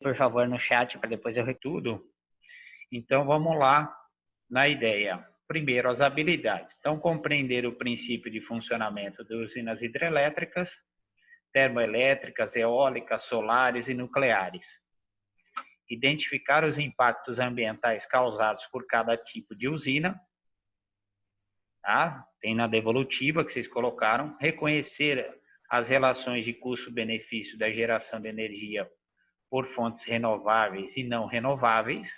por favor, no chat para depois eu retudo tudo. Então, vamos lá na ideia. Primeiro, as habilidades. Então, compreender o princípio de funcionamento de usinas hidrelétricas, termoelétricas, eólicas, solares e nucleares. Identificar os impactos ambientais causados por cada tipo de usina. Tá? Tem na devolutiva que vocês colocaram. Reconhecer as relações de custo-benefício da geração de energia por fontes renováveis e não renováveis.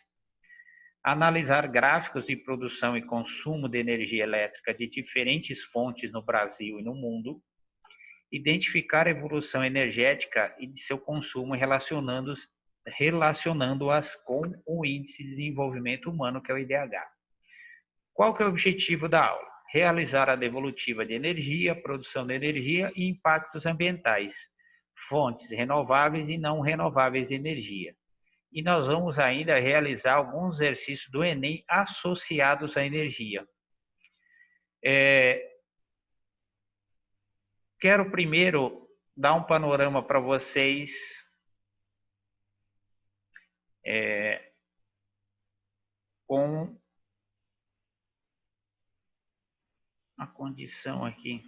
Analisar gráficos de produção e consumo de energia elétrica de diferentes fontes no Brasil e no mundo. Identificar a evolução energética e de seu consumo relacionando-as com o Índice de Desenvolvimento Humano, que é o IDH. Qual que é o objetivo da aula? Realizar a devolutiva de energia, produção de energia e impactos ambientais, fontes renováveis e não renováveis de energia. E nós vamos ainda realizar alguns exercícios do Enem associados à energia. Quero primeiro dar um panorama para vocês com a condição aqui.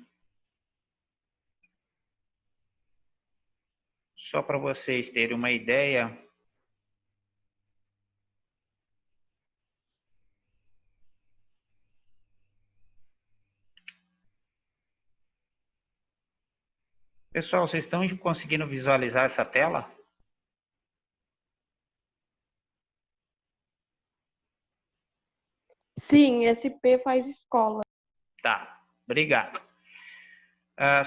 Só para vocês terem uma ideia. Pessoal, vocês estão conseguindo visualizar essa tela? Sim, SP faz escola. Tá, obrigado.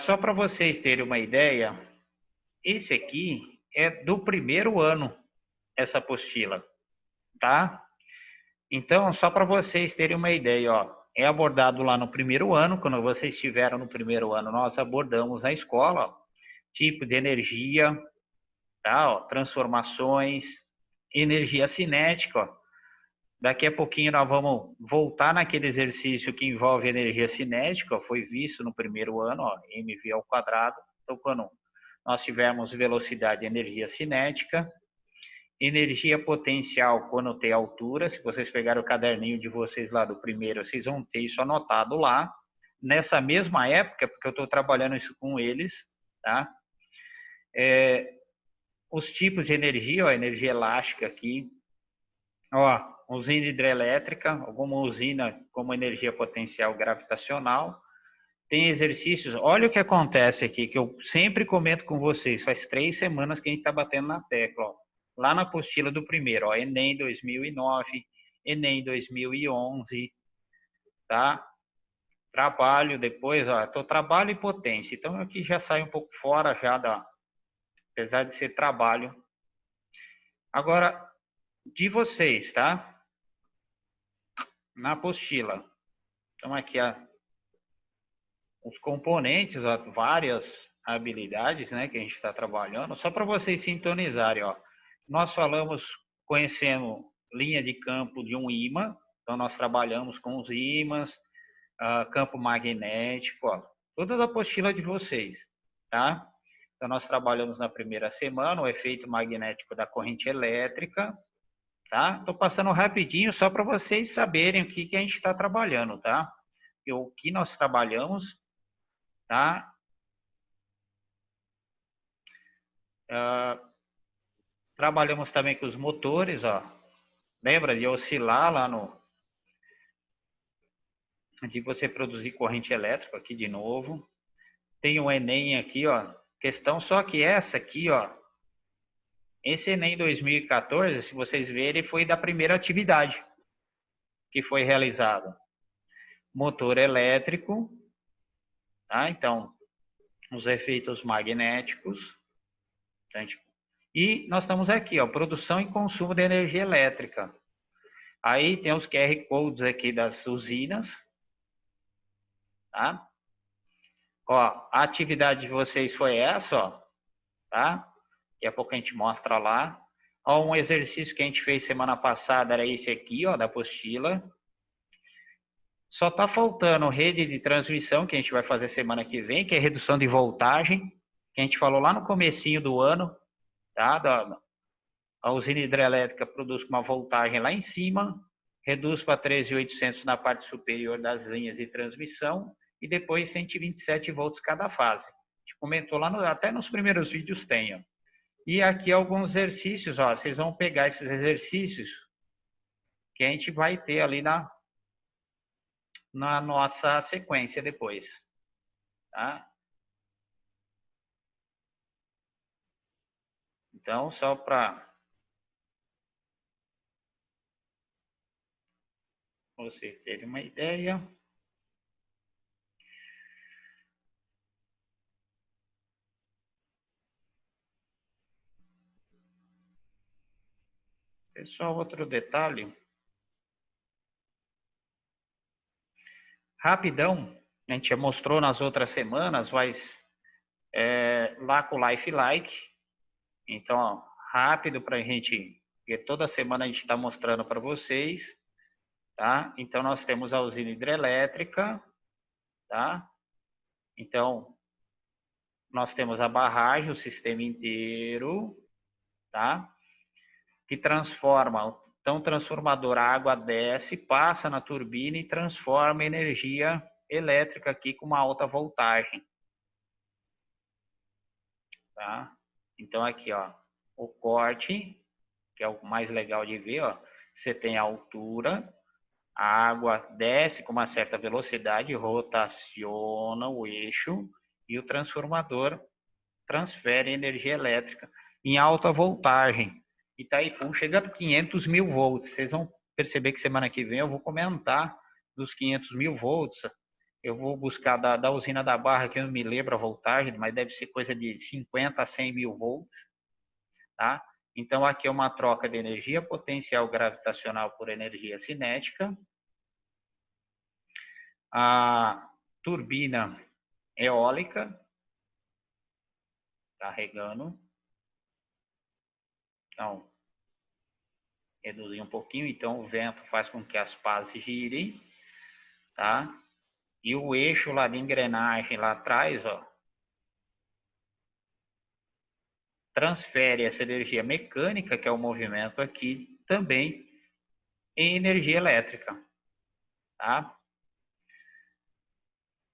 Só para vocês terem uma ideia, esse aqui é do primeiro ano, essa apostila, tá? Então, só para vocês terem uma ideia, ó, é abordado lá no primeiro ano, quando vocês estiveram no primeiro ano, nós abordamos na escola, ó, tipo de energia, tá? Ó, transformações, energia cinética, ó. Daqui a pouquinho nós vamos voltar naquele exercício que envolve energia cinética, ó, foi visto no primeiro ano, ó, mv ao quadrado. Então, quando nós tivermos velocidade e energia cinética, energia potencial quando tem altura, se vocês pegarem o caderninho de vocês lá do primeiro, vocês vão ter isso anotado lá. Nessa mesma época, porque eu estou trabalhando isso com eles, tá? Os tipos de energia, ó, energia elástica aqui, ó, usina hidrelétrica, alguma usina como energia potencial gravitacional. Tem exercícios, olha o que acontece aqui, que eu sempre comento com vocês, faz 3 semanas que a gente está batendo na tecla, ó. Lá na apostila do primeiro, ó, Enem 2009, Enem 2011, tá? Trabalho depois, ó, trabalho e potência. Então aqui já sai um pouco fora já apesar de ser trabalho. Agora, de vocês, tá? Na apostila. Então aqui os componentes, ó, várias habilidades, né, que a gente está trabalhando, só para vocês sintonizarem, ó. Nós conhecemos linha de campo de um ímã, então nós trabalhamos com os ímãs, campo magnético, ó, toda a apostila de vocês, tá? Então nós trabalhamos na primeira semana o efeito magnético da corrente elétrica, tá? Estou passando rapidinho só para vocês saberem o que a gente está trabalhando, tá? E o que nós trabalhamos, tá? Trabalhamos também com os motores, ó. Lembra de oscilar lá de você produzir corrente elétrica aqui de novo. Tem o Enem aqui, ó. Questão só que essa aqui, ó. Esse Enem 2014, se vocês verem, foi da primeira atividade que foi realizada. Motor elétrico, tá? Então, os efeitos magnéticos. E nós estamos aqui, ó, produção e consumo de energia elétrica. Aí tem os QR Codes aqui das usinas, tá? Ó, a atividade de vocês foi essa, ó, tá? Daqui a pouco a gente mostra lá. Ó, um exercício que a gente fez semana passada era esse aqui, ó, da apostila. Só tá faltando rede de transmissão, que a gente vai fazer semana que vem, que é redução de voltagem, que a gente falou lá no comecinho do ano, tá? A usina hidrelétrica produz uma voltagem lá em cima, reduz para 13.800 na parte superior das linhas de transmissão e depois 127 volts cada fase. A gente comentou lá, até nos primeiros vídeos tem. Ó. E aqui alguns exercícios, ó, vocês vão pegar esses exercícios que a gente vai ter ali na nossa sequência depois. Tá? Então, só para vocês terem uma ideia. Pessoal, outro detalhe. Rapidão, a gente já mostrou nas outras semanas, mas lá com o Life Like. Então, ó, rápido para a gente, porque toda semana a gente está mostrando para vocês. Tá? Então, nós temos a usina hidrelétrica. Tá? Então, nós temos a barragem, o sistema inteiro. Tá? Que transforma, então transformador, a água desce, passa na turbina e transforma energia elétrica aqui com uma alta voltagem. Tá? Então aqui, ó, o corte, que é o mais legal de ver, ó, você tem a altura, a água desce com uma certa velocidade, rotaciona o eixo e o transformador transfere energia elétrica em alta voltagem. Itaipu chega a 500 mil volts. Vocês vão perceber que semana que vem eu vou comentar dos 500 mil volts. Eu vou buscar da usina da Barra, que eu não me lembro a voltagem, mas deve ser coisa de 50 a 100 mil volts. Tá? Então, aqui é uma troca de energia potencial gravitacional por energia cinética. A turbina eólica, carregando. Então, reduzir um pouquinho, então o vento faz com que as pás girem, tá? E o eixo lá de engrenagem lá atrás, ó, transfere essa energia mecânica, que é o movimento aqui, também em energia elétrica, tá?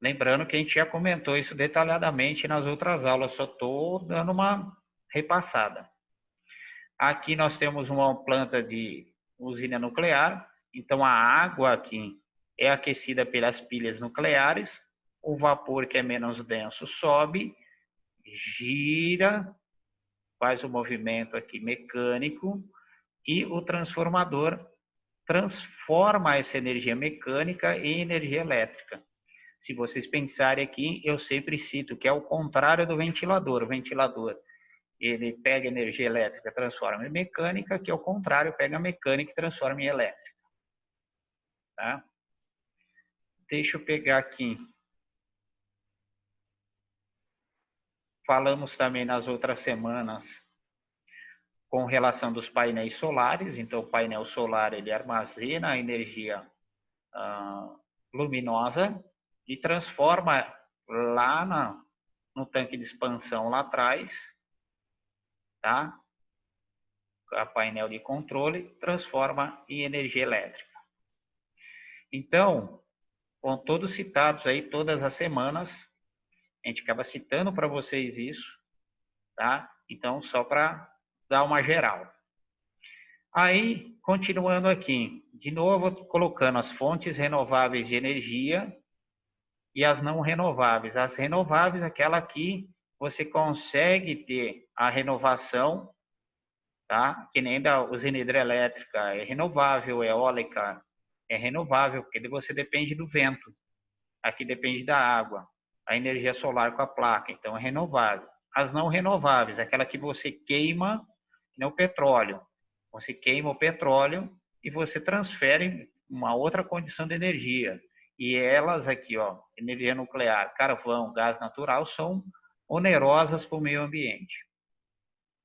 Lembrando que a gente já comentou isso detalhadamente nas outras aulas, só estou dando uma repassada. Aqui nós temos uma planta de usina nuclear, então a água aqui é aquecida pelas pilhas nucleares, o vapor que é menos denso sobe, gira, faz o movimento aqui mecânico e o transformador transforma essa energia mecânica em energia elétrica. Se vocês pensarem aqui, eu sempre cito que é o contrário do ventilador. O ventilador, ele pega energia elétrica e transforma em mecânica, que é o contrário, pega a mecânica e transforma em elétrica. Tá? Deixa eu pegar aqui. Falamos também nas outras semanas com relação dos painéis solares. Então, o painel solar ele armazena a energia luminosa e transforma lá no tanque de expansão lá atrás, tá? A painel de controle transforma em energia elétrica. Então, com todos citados aí todas as semanas, a gente acaba citando para vocês isso, tá? Então, só para dar uma geral. Aí, continuando aqui, de novo colocando as fontes renováveis de energia e as não renováveis. As renováveis, aquela que você consegue ter a renovação, tá? Que nem da usina hidrelétrica é renovável, eólica é renovável, porque você depende do vento. Aqui depende da água, a energia solar com a placa, então é renovável. As não renováveis, aquela que você queima, no petróleo. Você queima o petróleo e você transfere uma outra condição de energia. E elas aqui, ó, energia nuclear, carvão, gás natural, são onerosas para o meio ambiente.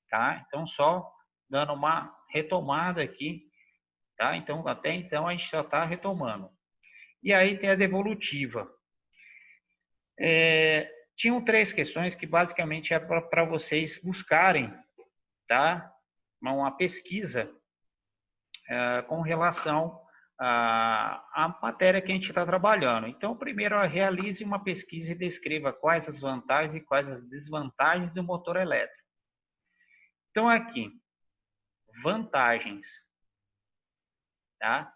Tá? Então, só dando uma retomada aqui, tá? Então, até então, a gente só está retomando. E aí tem a devolutiva. Tinham 3 questões que basicamente é para vocês buscarem, tá? uma pesquisa com relação à matéria que a gente está trabalhando. Então, primeiro, realize uma pesquisa e descreva quais as vantagens e quais as desvantagens do motor elétrico. Então, aqui, vantagens, tá?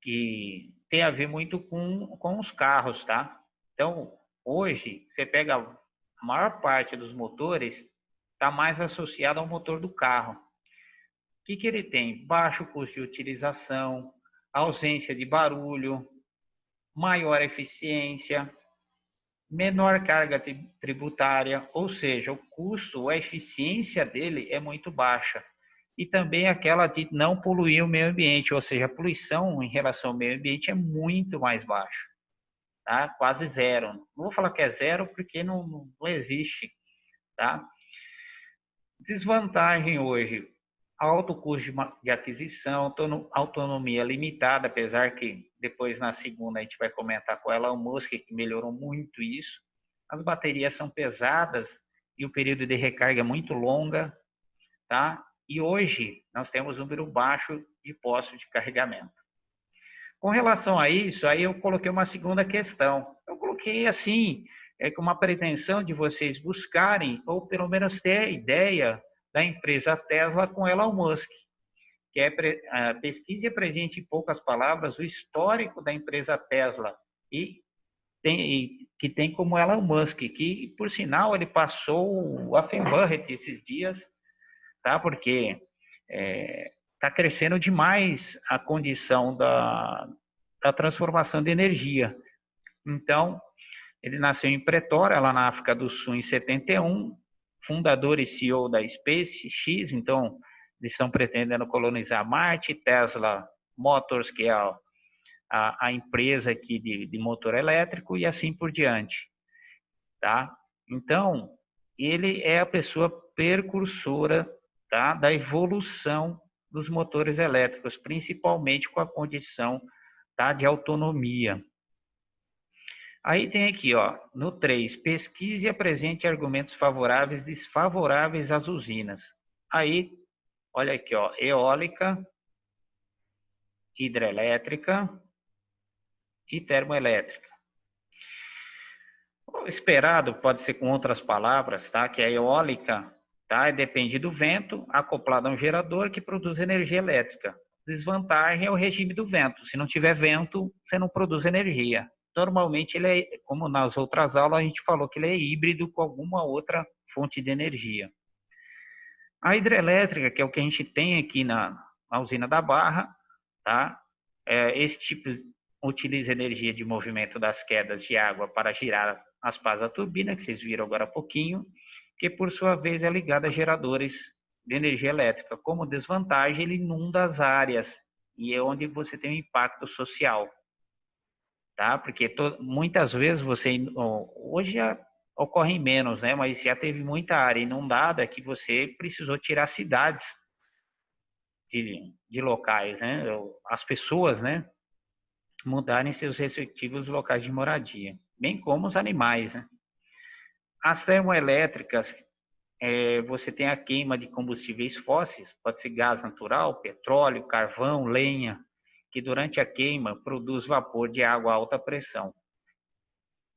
Que tem a ver muito com os carros, tá? Então, hoje, você pega a maior parte dos motores, está mais associado ao motor do carro. O que ele tem? Baixo custo de utilização, ausência de barulho, maior eficiência, menor carga tributária, ou seja, o custo, a eficiência dele é muito baixa. E também aquela de não poluir o meio ambiente, ou seja, a poluição em relação ao meio ambiente é muito mais baixa, tá? Quase zero. Não vou falar que é zero porque não existe, tá? Desvantagem hoje, alto custo de aquisição, autonomia limitada, apesar que depois na segunda a gente vai comentar com o Elon Musk, que melhorou muito isso. As baterias são pesadas e o período de recarga é muito longa, tá? E hoje nós temos um número baixo de postos de carregamento. Com relação a isso, aí eu coloquei uma segunda questão. Eu coloquei assim, com uma pretensão de vocês buscarem, ou pelo menos ter a ideia da empresa Tesla com Elon Musk, que é pesquise e apresente em poucas palavras o histórico da empresa Tesla que tem como Elon Musk, que por sinal ele passou a Buffett esses dias, tá? Porque está crescendo demais a condição da transformação de energia. Então, ele nasceu em Pretória, lá na África do Sul, em 71, fundador e CEO da SpaceX, então eles estão pretendendo colonizar Marte, Tesla Motors, que é a empresa aqui de motor elétrico, e assim por diante, tá? Então, ele é a pessoa precursora, tá, da evolução dos motores elétricos, principalmente com a condição, tá, de autonomia. Aí tem aqui, ó, no 3, pesquise e apresente argumentos favoráveis e desfavoráveis às usinas. Aí, olha aqui, ó, eólica, hidrelétrica e termoelétrica. O esperado pode ser com outras palavras, tá? Que a eólica, tá, depende do vento, acoplado a um gerador que produz energia elétrica. Desvantagem é o regime do vento. Se não tiver vento, você não produz energia. Normalmente ele é, como nas outras aulas a gente falou que ele é híbrido com alguma outra fonte de energia. A hidrelétrica, que é o que a gente tem aqui na usina da Barra, tá? Esse tipo utiliza energia de movimento das quedas de água para girar as pás da turbina, que vocês viram agora há pouquinho, que por sua vez é ligada a geradores de energia elétrica. Como desvantagem, ele inunda as áreas e é onde você tem um impacto social, tá? Porque muitas vezes hoje já ocorre menos, né? Mas já teve muita área inundada que você precisou tirar cidades de locais, né? As pessoas, né, mudarem seus respectivos locais de moradia, bem como os animais, né? As termoelétricas, você tem a queima de combustíveis fósseis, pode ser gás natural, petróleo, carvão, lenha, que durante a queima produz vapor de água a alta pressão,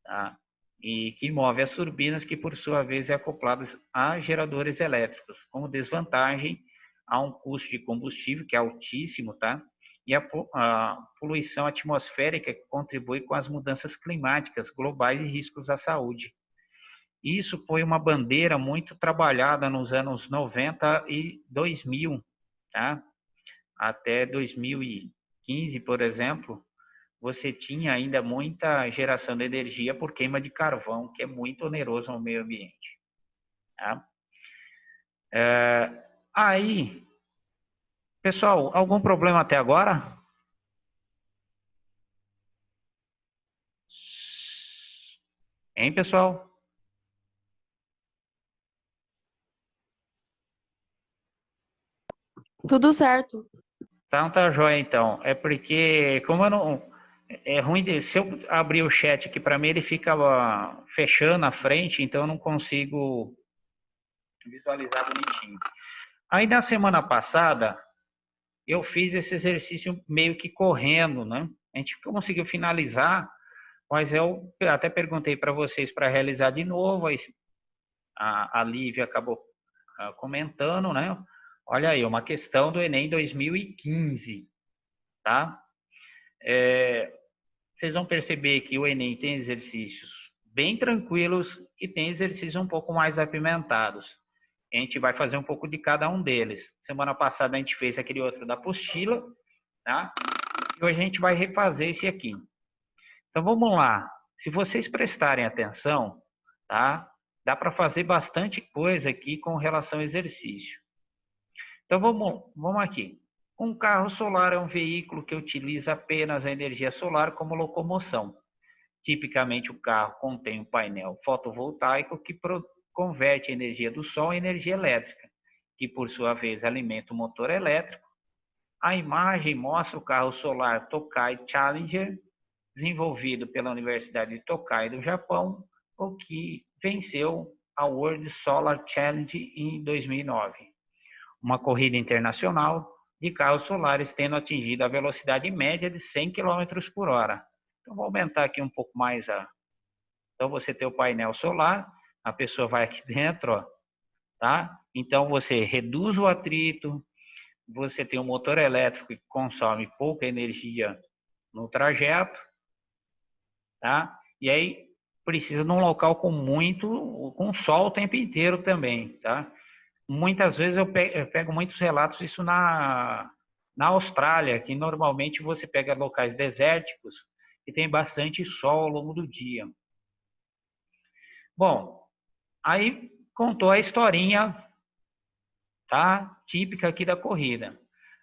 tá? E que move as turbinas, que por sua vez é acopladas a geradores elétricos. Como desvantagem, há um custo de combustível que é altíssimo, tá? E a poluição atmosférica que contribui com as mudanças climáticas globais e riscos à saúde. Isso foi uma bandeira muito trabalhada nos anos 90 e 2000, tá? Até 2015, por exemplo, você tinha ainda muita geração de energia por queima de carvão, que é muito oneroso ao meio ambiente, tá? Aí, pessoal, algum problema até agora? Hein, pessoal? Tudo certo. Então tá joia, então. É porque, como eu não... É ruim se eu abrir o chat aqui para mim, ele fica fechando a frente, então eu não consigo visualizar bonitinho. Aí na semana passada, eu fiz esse exercício meio que correndo, né? A gente conseguiu finalizar, mas eu até perguntei para vocês para realizar de novo, aí a Lívia acabou comentando, né? Olha aí, uma questão do Enem 2015, tá? Vocês vão perceber que o Enem tem exercícios bem tranquilos e tem exercícios um pouco mais apimentados. A gente vai fazer um pouco de cada um deles. Semana passada a gente fez aquele outro da apostila, tá? E hoje a gente vai refazer esse aqui. Então vamos lá. Se vocês prestarem atenção, tá? Dá para fazer bastante coisa aqui com relação ao exercício. Então vamos aqui. Um carro solar é um veículo que utiliza apenas a energia solar como locomoção. Tipicamente o carro contém um painel fotovoltaico que converte a energia do sol em energia elétrica, que por sua vez alimenta o motor elétrico. A imagem mostra o carro solar Tokai Challenger, desenvolvido pela Universidade de Tokai do Japão, o que venceu a World Solar Challenge em 2009, uma corrida internacional de carros solares tendo atingido a velocidade média de 100 km por hora. Então, vou aumentar aqui um pouco mais Então, você tem o painel solar, a pessoa vai aqui dentro, ó, tá? Então, você reduz o atrito, você tem um motor elétrico que consome pouca energia no trajeto, tá? E aí, precisa de um local com sol o tempo inteiro também, tá? Muitas vezes eu pego muitos relatos isso na Austrália, que normalmente você pega locais desérticos e tem bastante sol ao longo do dia. Bom, aí contou a historinha, tá? Típica aqui da corrida.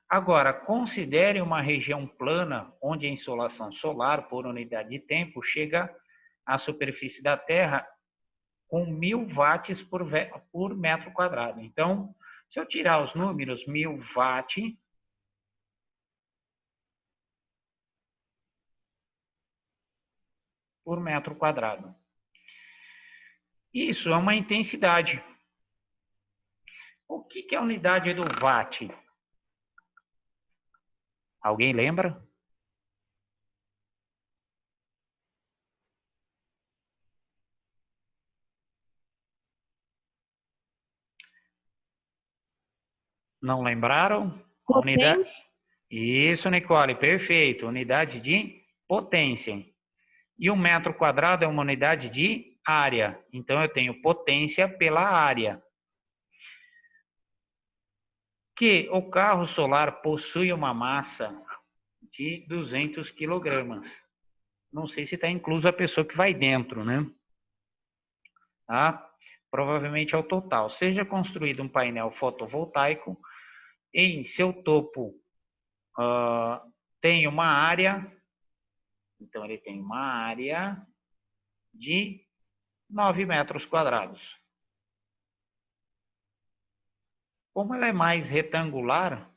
Agora, considere uma região plana onde a insolação solar por unidade de tempo chega à superfície da Terra com 1000 watts por metro quadrado. Então, se eu tirar os números, 1000 watts por metro quadrado. Isso é uma intensidade. O que é a unidade do watt? Alguém lembra? Não lembraram? A unidade... Isso, Nicole, perfeito. Unidade de potência. E um metro quadrado é uma unidade de área. Então, eu tenho potência pela área. Que o carro solar possui uma massa de 200 quilogramas. Não sei se está incluso a pessoa que vai dentro, né? Tá? Provavelmente é o total. Seja construído um painel fotovoltaico, em seu topo tem uma área, então ele tem uma área de 9 metros quadrados. Como ela é mais retangular,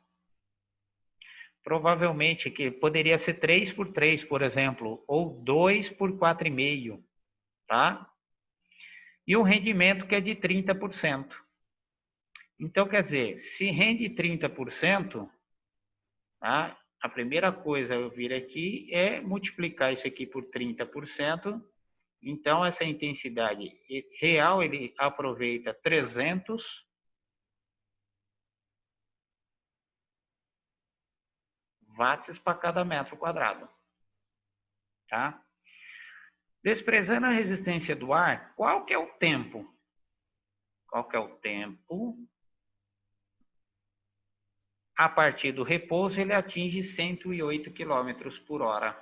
provavelmente que poderia ser 3 por 3, por exemplo, ou 2 por 4,5, tá? E um rendimento que é de 30%. Então, quer dizer, se rende 30%, tá? A primeira coisa eu vir aqui é multiplicar isso aqui por 30%. Então, essa intensidade real, ele aproveita 300 watts para cada metro quadrado. Tá? Desprezando a resistência do ar, qual que é o tempo? Qual que é o tempo? A partir do repouso, ele atinge 108 km por hora.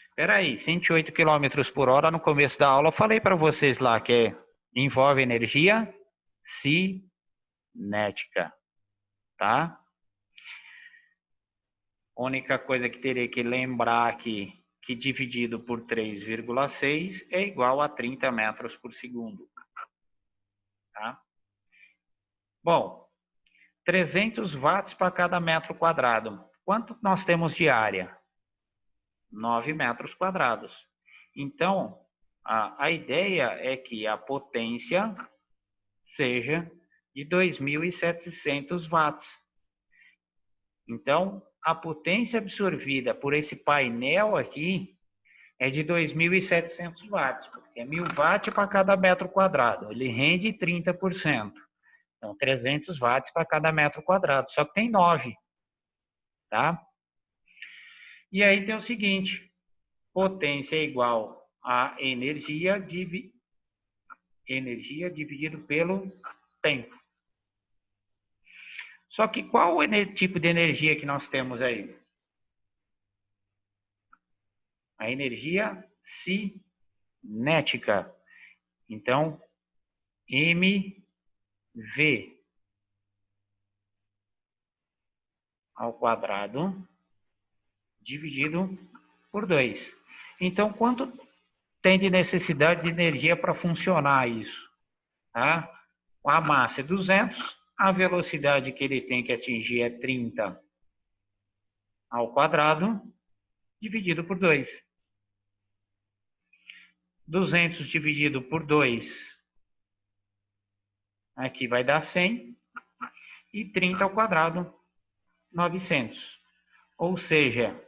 Espera aí, 108 km por hora, no começo da aula, eu falei para vocês lá que envolve energia cinética, tá? A única coisa que teria que lembrar aqui, que dividido por 3,6 é igual a 30 metros por segundo. Tá? Bom, 300 watts para cada metro quadrado. Quanto nós temos de área? 9 metros quadrados. Então, a ideia é que a potência seja de 2.700 watts. Então, a potência absorvida por esse painel aqui é de 2.700 watts, porque é 1.000 watts para cada metro quadrado. Ele rende 30%. Então, 300 watts para cada metro quadrado. Só que tem 9, tá? E aí tem o seguinte, potência é igual a energia dividido pelo tempo. Só que qual o tipo de energia que nós temos aí? A energia cinética. Então, mV ao quadrado dividido por 2. Então, quanto tem de necessidade de energia para funcionar isso? Tá? A massa é 200, a velocidade que ele tem que atingir é 30 ao quadrado dividido por 2. 200 dividido por 2, aqui vai dar 100, e 30 ao quadrado, 900. Ou seja,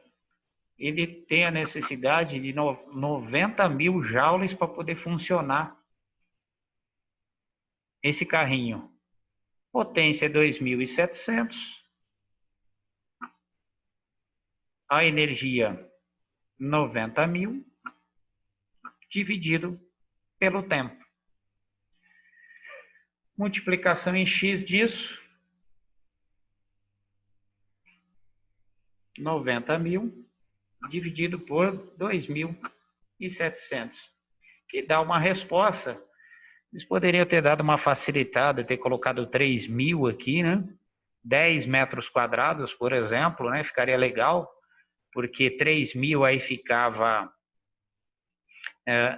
ele tem a necessidade de 90.000 joules para poder funcionar esse carrinho. Potência é 2.700. A energia 90.000 dividido pelo tempo. Multiplicação em x disso, 90.000 dividido por 2.700, que dá uma resposta. Eles poderiam ter dado uma facilitada, ter colocado 3.000 aqui, né? 10 metros quadrados, por exemplo, né? Ficaria legal, porque 3.000 aí ficava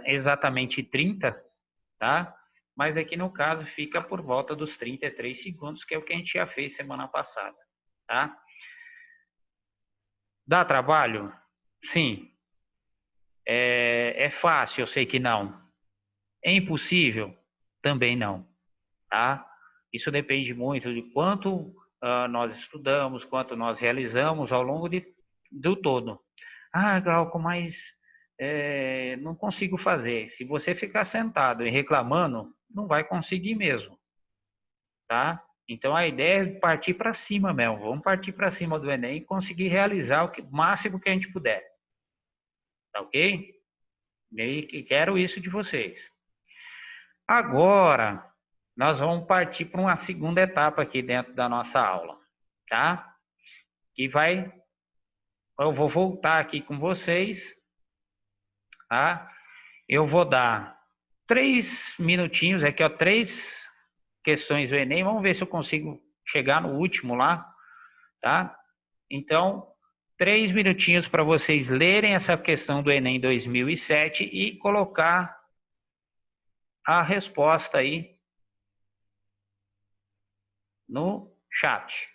exatamente 30, tá? Mas aqui no caso fica por volta dos 33 segundos, que é o que a gente já fez semana passada, tá? Dá trabalho? Sim. É fácil? Eu sei que não. É impossível? Também não, tá? Isso depende muito de quanto nós estudamos, quanto nós realizamos ao longo do todo. Ah, Glauco, mas não consigo fazer. Se você ficar sentado e reclamando, não vai conseguir mesmo, tá? Então a ideia é partir para cima mesmo. Vamos partir para cima do Enem e conseguir realizar o máximo que a gente puder, tá ok? E quero isso de vocês. Agora, nós vamos partir para uma segunda etapa aqui dentro da nossa aula, tá? Eu vou voltar aqui com vocês, tá? Eu vou dar 3 minutinhos, aqui ó, 3 questões do Enem, vamos ver se eu consigo chegar no último lá, tá? Então, 3 minutinhos para vocês lerem essa questão do Enem 2007 e colocar a resposta aí no chat.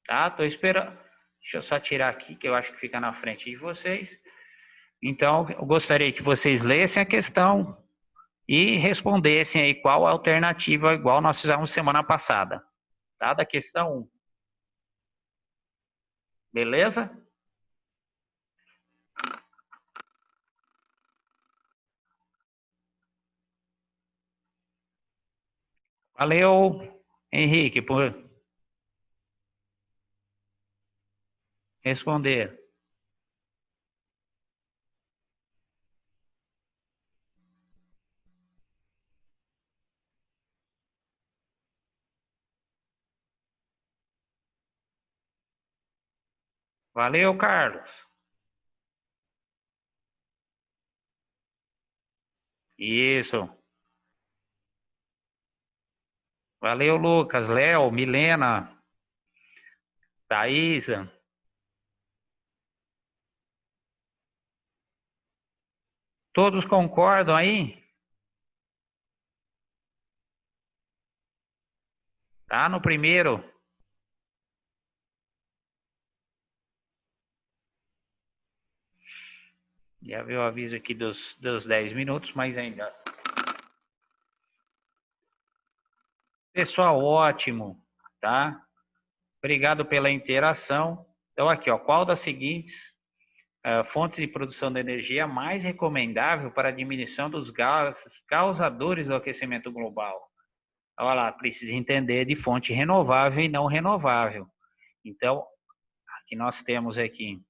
Tá? Tô esperando. Deixa eu só tirar aqui, que eu acho que fica na frente de vocês. Então, eu gostaria que vocês lessem a questão e respondessem aí qual a alternativa, igual nós fizemos semana passada. Tá? Da questão 1. Beleza? Valeu, Henrique, por responder. Valeu, Carlos. Isso. Valeu, Lucas, Léo, Milena, Thaisa. Todos concordam aí? Tá no primeiro. Já veio o aviso aqui dos 10 minutos, mas ainda. Pessoal, ótimo, tá? Obrigado pela interação. Então, aqui, ó, qual das seguintes fontes de produção de energia mais recomendável para a diminuição dos gases causadores do aquecimento global? Olha lá, precisa entender de fonte renovável e não renovável. Então, aqui nós temos aqui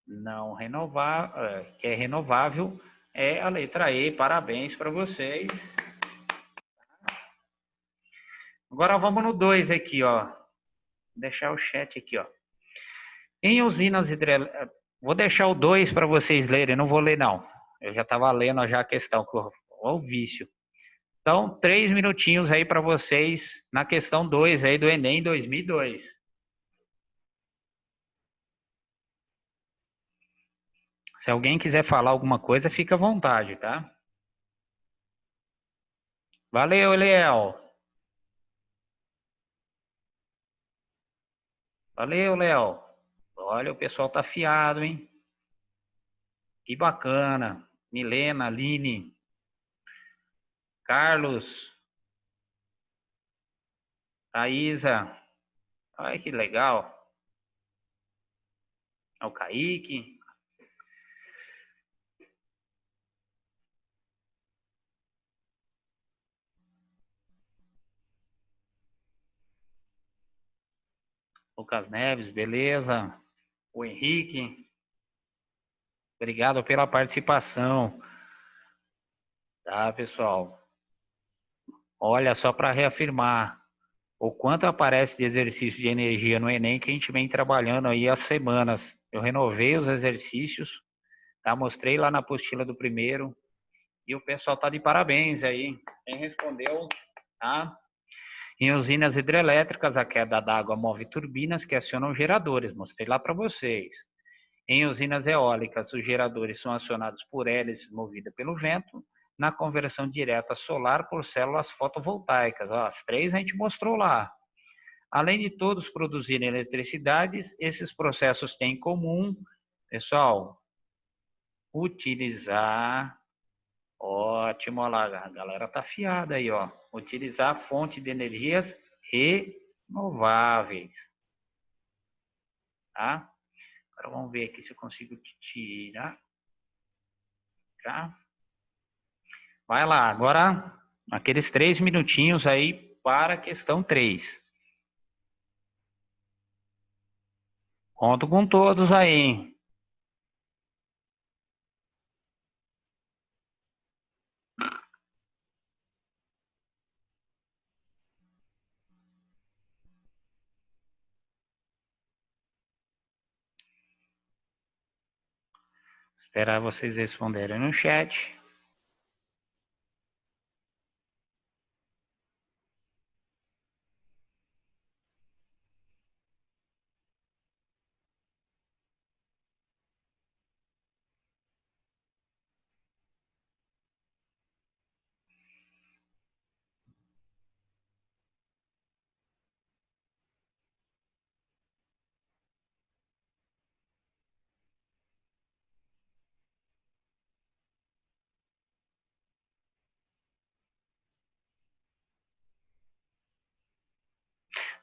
não renovável, que é renovável, é a letra E. Parabéns para vocês. Agora vamos no 2 aqui, ó. Vou deixar o chat aqui, ó. Em usinas hidrelétricas, vou deixar o 2 para vocês lerem, não vou ler não. Eu já estava lendo já a questão, o vício. Então, 3 minutinhos aí para vocês na questão 2 aí do Enem 2002. Se alguém quiser falar alguma coisa, fica à vontade, tá? Valeu, Eliel. Valeu, Léo. Olha, o pessoal tá afiado, hein? Que bacana. Milena, Aline, Carlos, Thaisa. Olha que legal. É o Kaique. Lucas Neves, beleza. O Henrique. Obrigado pela participação. Tá, pessoal? Olha, só para reafirmar, o quanto aparece de exercício de energia no Enem que a gente vem trabalhando aí há semanas. Eu renovei os exercícios, tá? Mostrei lá na apostila do primeiro e o pessoal tá de parabéns aí. Quem respondeu, tá? Em usinas hidrelétricas, a queda d'água move turbinas que acionam geradores. Mostrei lá para vocês. Em usinas eólicas, os geradores são acionados por hélices movidas pelo vento, na conversão direta solar por células fotovoltaicas. Ó, as 3 a gente mostrou lá. Além de todos produzirem eletricidade, esses processos têm em comum, pessoal, utilizar, ótimo, olha lá, a galera tá afiada aí, ó, utilizar fonte de energias renováveis, tá? Agora vamos ver aqui se eu consigo tirar, tá? Vai lá, agora aqueles 3 minutinhos aí para a questão 3. Conto com todos aí. Esperar vocês responderem no chat.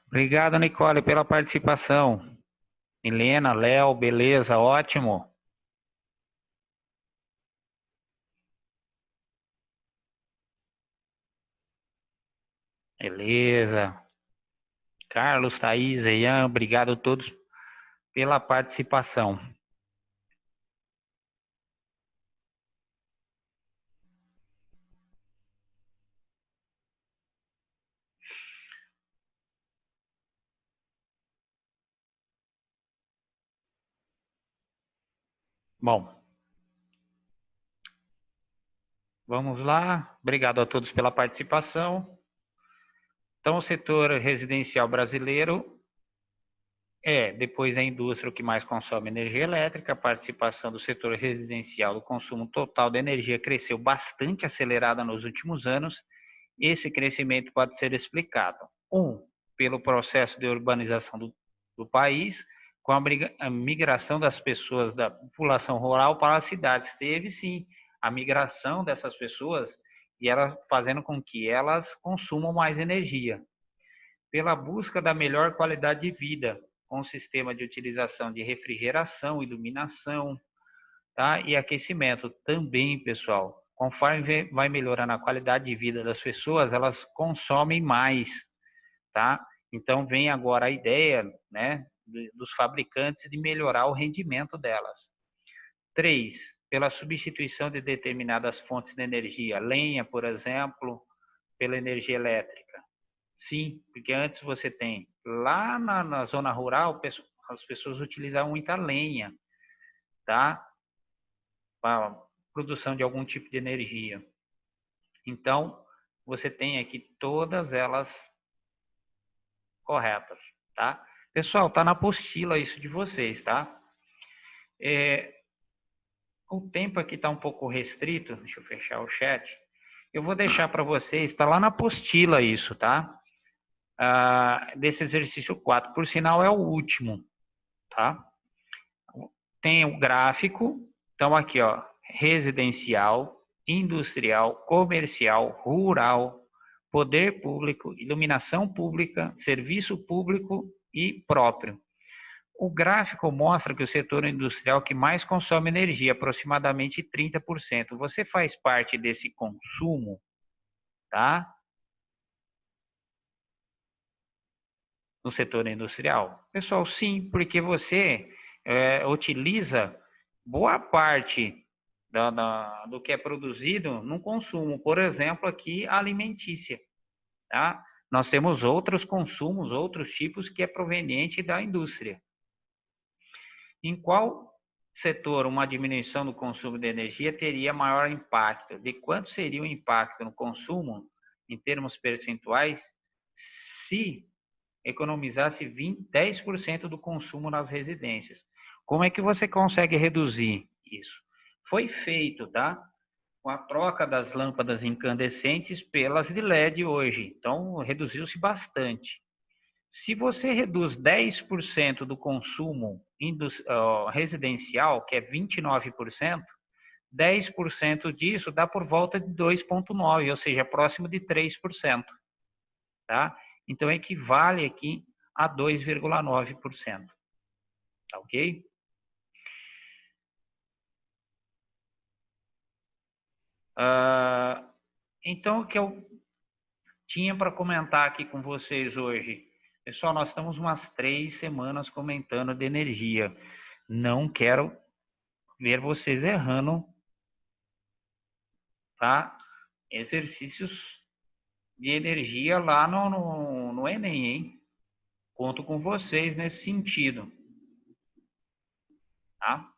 Obrigado, Nicole, pela participação. Milena, Léo, beleza, ótimo. Beleza. Carlos, Thaís, Ian, obrigado a todos pela participação. Bom, vamos lá. Obrigado a todos pela participação. Então, o setor residencial brasileiro depois da indústria, o que mais consome energia elétrica. A participação do setor residencial do consumo total de energia cresceu bastante acelerada nos últimos anos. Esse crescimento pode ser explicado, pelo processo de urbanização do país, com a migração das pessoas da população rural para as cidades. Teve, sim, a migração dessas pessoas e ela fazendo com que elas consumam mais energia. Pela busca da melhor qualidade de vida, com o sistema de utilização de refrigeração, iluminação, tá? E aquecimento também, pessoal. Conforme vai melhorando a qualidade de vida das pessoas, elas consomem mais, tá? Então vem agora a ideia, né, dos fabricantes de melhorar o rendimento delas. 3, pela substituição de determinadas fontes de energia, lenha, por exemplo, pela energia elétrica. Sim, porque antes você tem, lá na zona rural, as pessoas utilizavam muita lenha, tá? Para a produção de algum tipo de energia. Então, você tem aqui todas elas corretas, tá? Pessoal, tá na apostila isso de vocês, tá? O tempo aqui está um pouco restrito, deixa eu fechar o chat. Eu vou deixar para vocês, está lá na apostila isso, tá? Desse exercício 4, por sinal é o último, tá? Tem o gráfico, então aqui, ó, residencial, industrial, comercial, rural, poder público, iluminação pública, serviço público e próprio. O gráfico mostra que o setor industrial que mais consome energia, aproximadamente 30%. Você faz parte desse consumo, tá? No setor industrial? Pessoal, sim, porque você utiliza boa parte do que é produzido no consumo. Por exemplo, aqui alimentícia, tá? Nós temos outros consumos, outros tipos que é proveniente da indústria. Em qual setor uma diminuição do consumo de energia teria maior impacto? De quanto seria o impacto no consumo, em termos percentuais, se economizasse 10% do consumo nas residências? Como é que você consegue reduzir isso? Foi feito, tá? Com a troca das lâmpadas incandescentes pelas de LED hoje. Então, reduziu-se bastante. Se você reduz 10% do consumo residencial, que é 29%, 10% disso dá por volta de 2,9%, ou seja, próximo de 3%. Tá? Então, equivale aqui a 2,9%. Tá ok? Então, o que eu tinha para comentar aqui com vocês hoje? Pessoal, nós estamos umas 3 semanas comentando de energia. Não quero ver vocês errando, tá? Exercícios de energia lá no Enem, hein? Conto com vocês nesse sentido, tá?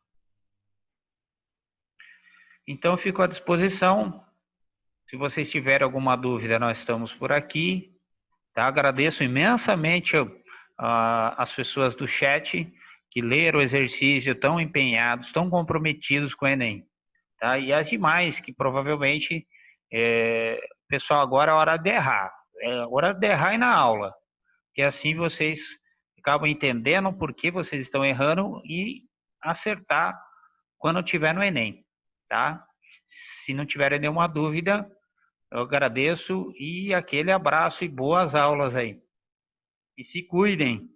Então, eu fico à disposição. Se vocês tiverem alguma dúvida, nós estamos por aqui. Tá? Agradeço imensamente as pessoas do chat que leram o exercício, tão empenhados, tão comprometidos com o Enem. Tá? E as demais, que provavelmente, pessoal, agora é hora de errar. É hora de errar e na aula. Que assim vocês acabam entendendo por que vocês estão errando e acertar quando tiver no Enem. Tá? Se não tiverem nenhuma dúvida, eu agradeço e aquele abraço e boas aulas aí. E se cuidem.